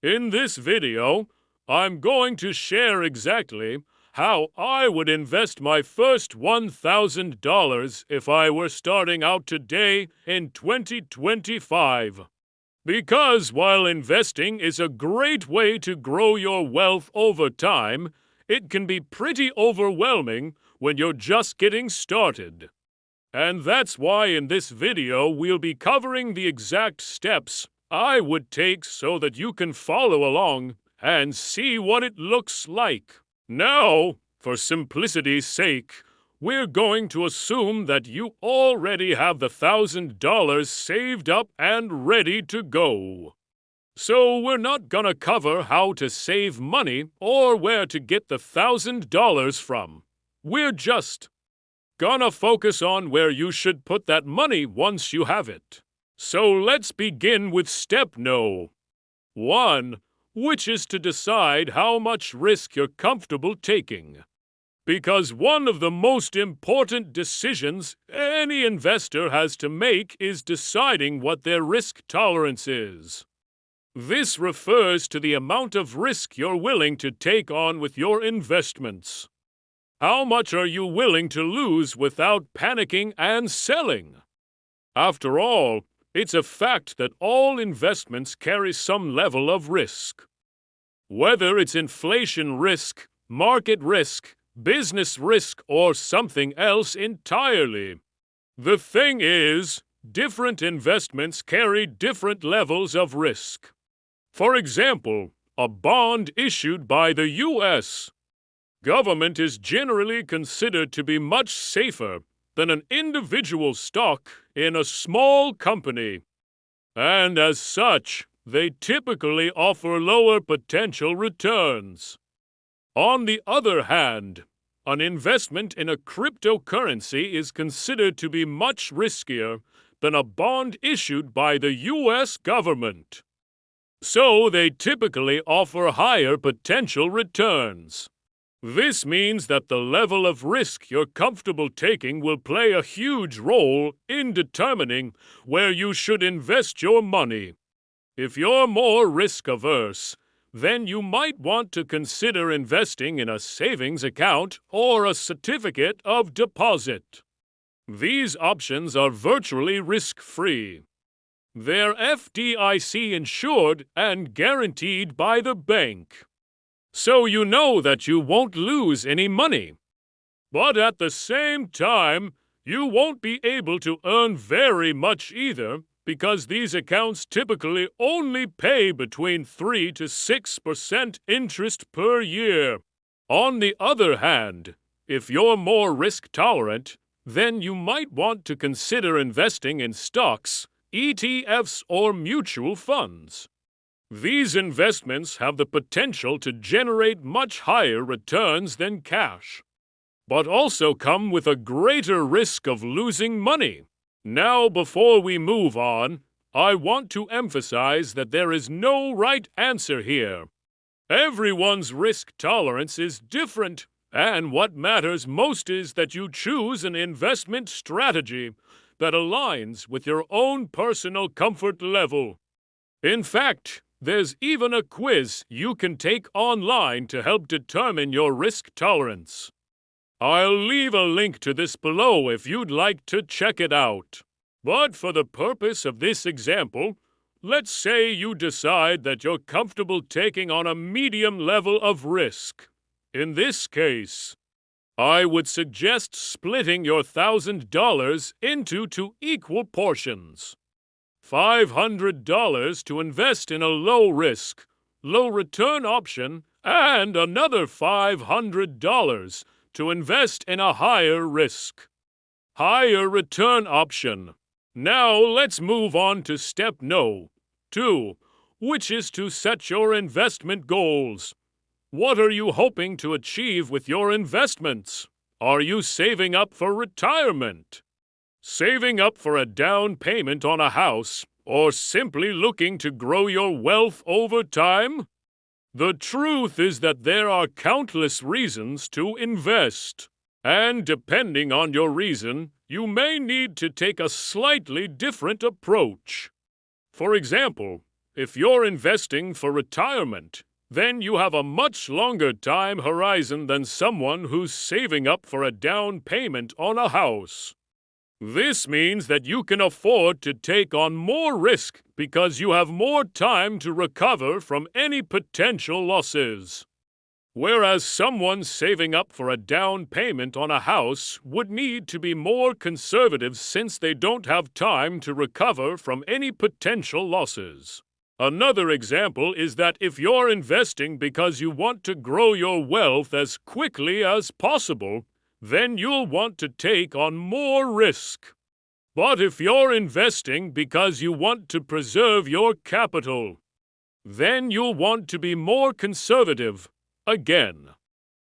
In this video, I'm going to share exactly how I would invest my first $1,000 if I were starting out today in 2025. Because while investing is a great way to grow your wealth over time, it can be pretty overwhelming when you're just getting started. And that's why in this video we'll be covering the exact steps I would take so that you can follow along and see what it looks like. Now, for simplicity's sake, we're going to assume that you already have the $1,000 saved up and ready to go. So we're not gonna cover how to save money or where to get the $1,000 from. We're just gonna focus on where you should put that money once you have it. So let's begin with step no. 1, which is to decide how much risk you're comfortable taking. Because one of the most important decisions any investor has to make is deciding what their risk tolerance is. This refers to the amount of risk you're willing to take on with your investments. How much are you willing to lose without panicking and selling? After all, it's a fact that all investments carry some level of risk. Whether it's inflation risk, market risk, business risk, or something else entirely. The thing is, different investments carry different levels of risk. For example, a bond issued by the U.S. government is generally considered to be much safer than an individual stock in a small company. And as such, they typically offer lower potential returns. On the other hand, an investment in a cryptocurrency is considered to be much riskier than a bond issued by the U.S. government. So they typically offer higher potential returns. This means that the level of risk you're comfortable taking will play a huge role in determining where you should invest your money. If you're more risk-averse, then you might want to consider investing in a savings account or a certificate of deposit. These options are virtually risk-free. They're FDIC insured and guaranteed by the bank. So you know that you won't lose any money. But at the same time, you won't be able to earn very much either, because these accounts typically only pay between 3 to 6% interest per year. On the other hand, if you're more risk tolerant, then you might want to consider investing in stocks, ETFs, or mutual funds. These investments have the potential to generate much higher returns than cash, but also come with a greater risk of losing money. Now, before we move on, I want to emphasize that there is no right answer here. Everyone's risk tolerance is different, and what matters most is that you choose an investment strategy that aligns with your own personal comfort level. In fact, there's even a quiz you can take online to help determine your risk tolerance. I'll leave a link to this below if you'd like to check it out. But for the purpose of this example, let's say you decide that you're comfortable taking on a medium level of risk. In this case, I would suggest splitting your $1,000 into 2 equal portions. $500 to invest in a low-risk, low-return option, and another $500 to invest in a higher-risk, higher-return option. Now let's move on to step no. 2, which is to set your investment goals. What are you hoping to achieve with your investments? Are you saving up for retirement? Saving up for a down payment on a house, or simply looking to grow your wealth over time? The truth is that there are countless reasons to invest, and depending on your reason, you may need to take a slightly different approach. For example, if you're investing for retirement, then you have a much longer time horizon than someone who's saving up for a down payment on a house. This means that you can afford to take on more risk because you have more time to recover from any potential losses. Whereas someone saving up for a down payment on a house would need to be more conservative since they don't have time to recover from any potential losses. Another example is that if you're investing because you want to grow your wealth as quickly as possible, then you'll want to take on more risk. But if you're investing because you want to preserve your capital, then you'll want to be more conservative. Again,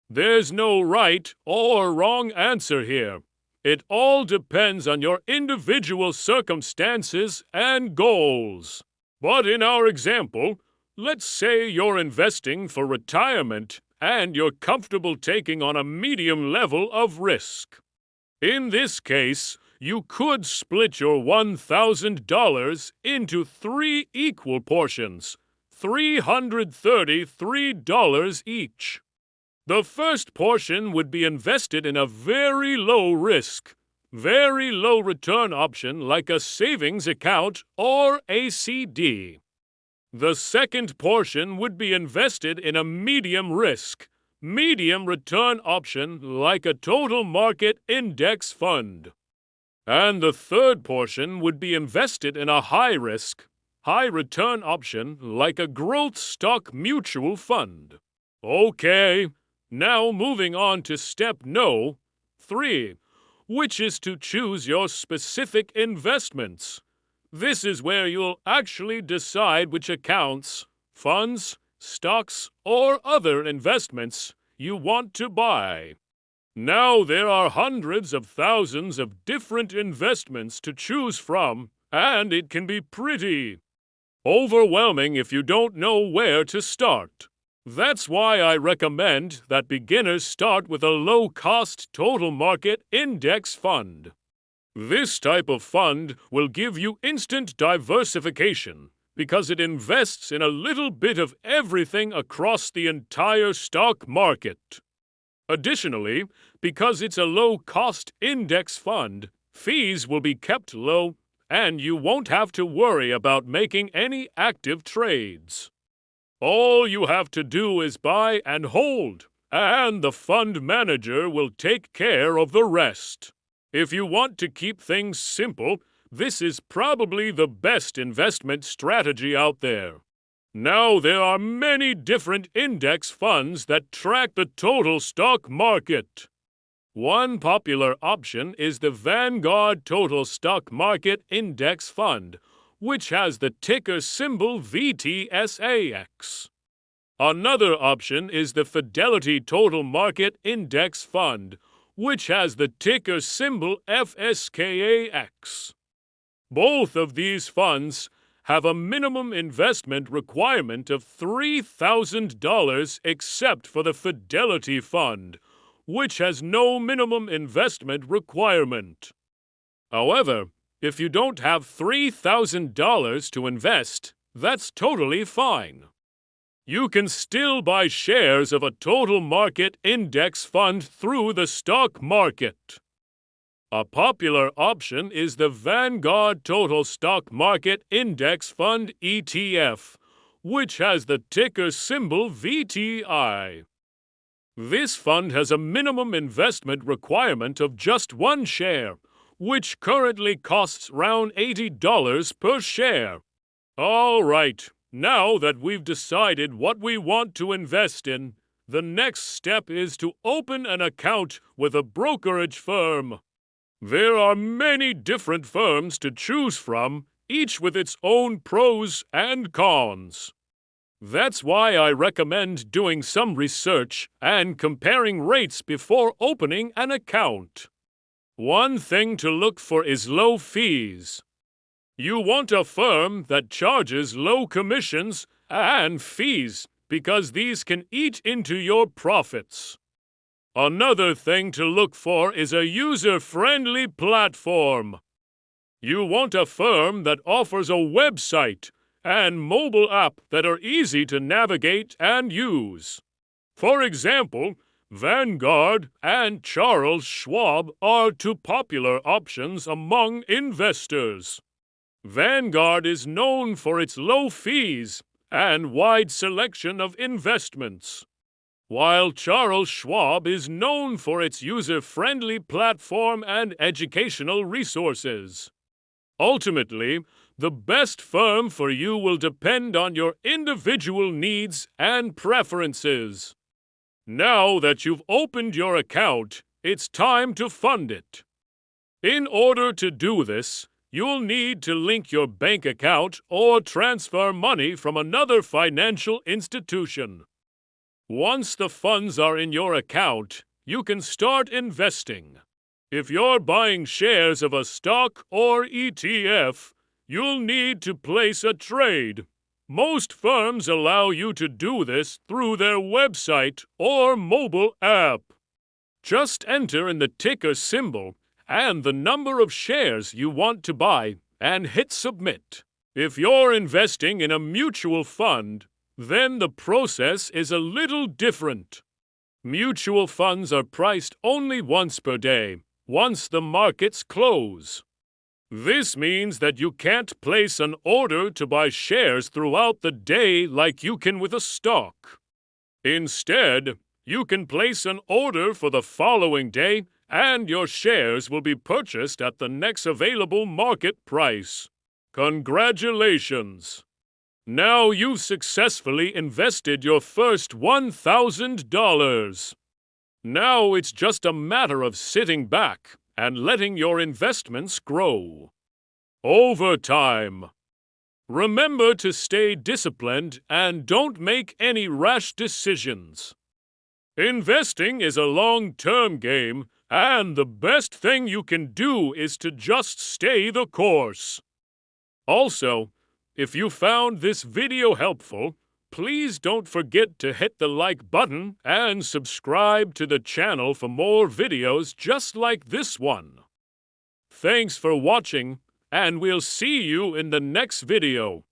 there's no right or wrong answer here. It all depends on your individual circumstances and goals. But in our example, let's say you're investing for retirement and you're comfortable taking on a medium level of risk. In this case, you could split your $1,000 into 3 equal portions, $333 each. The first portion would be invested in a very low risk, very low return option like a savings account or a CD. The second portion would be invested in a medium risk, medium return option like a total market index fund. And the third portion would be invested in a high risk, high return option like a growth stock mutual fund. Okay, now moving on to step 3, which is to choose your specific investments. This is where you'll actually decide which accounts, funds, stocks, or other investments you want to buy. Now there are hundreds of thousands of different investments to choose from, and it can be pretty overwhelming if you don't know where to start. That's why I recommend that beginners start with a low-cost total market index fund. This type of fund will give you instant diversification because it invests in a little bit of everything across the entire stock market. Additionally, because it's a low-cost index fund, fees will be kept low and you won't have to worry about making any active trades. All you have to do is buy and hold, and the fund manager will take care of the rest. If you want to keep things simple, this is probably the best investment strategy out there. Now there are many different index funds that track the total stock market. One popular option is the Vanguard Total Stock Market Index Fund, which has the ticker symbol VTSAX. Another option is the Fidelity Total Market Index Fund, which has the ticker symbol FSKAX. Both of these funds have a minimum investment requirement of $3,000 except for the Fidelity Fund, which has no minimum investment requirement. However, if you don't have $3,000 to invest, that's totally fine. You can still buy shares of a total market index fund through the stock market. A popular option is the Vanguard Total Stock Market Index Fund ETF, which has the ticker symbol VTI. This fund has a minimum investment requirement of just 1 share, which currently costs around $80 per share. All right, now that we've decided what we want to invest in, the next step is to open an account with a brokerage firm. There are many different firms to choose from, each with its own pros and cons. That's why I recommend doing some research and comparing rates before opening an account. One thing to look for is low fees. You want a firm that charges low commissions and fees because these can eat into your profits. Another thing to look for is a user-friendly platform. You want a firm that offers a website and mobile app that are easy to navigate and use. For example, Vanguard and Charles Schwab are two popular options among investors. Vanguard is known for its low fees and wide selection of investments, while Charles Schwab is known for its user-friendly platform and educational resources. Ultimately, the best firm for you will depend on your individual needs and preferences. Now that you've opened your account, it's time to fund it. In order to do this, you'll need to link your bank account or transfer money from another financial institution. Once the funds are in your account, you can start investing. If you're buying shares of a stock or ETF, you'll need to place a trade. Most firms allow you to do this through their website or mobile app. Just enter in the ticker symbol and the number of shares you want to buy and hit submit. If you're investing in a mutual fund, then the process is a little different. Mutual funds are priced only once per day, once the markets close. This means that you can't place an order to buy shares throughout the day like you can with a stock. Instead, you can place an order for the following day and your shares will be purchased at the next available market price. Congratulations! Now you've successfully invested your first $1,000. Now it's just a matter of sitting back and letting your investments grow. Over time. Remember to stay disciplined and don't make any rash decisions. Investing is a long-term game, and the best thing you can do is to just stay the course. Also, if you found this video helpful, please don't forget to hit the like button and subscribe to the channel for more videos just like this one. Thanks for watching, and we'll see you in the next video.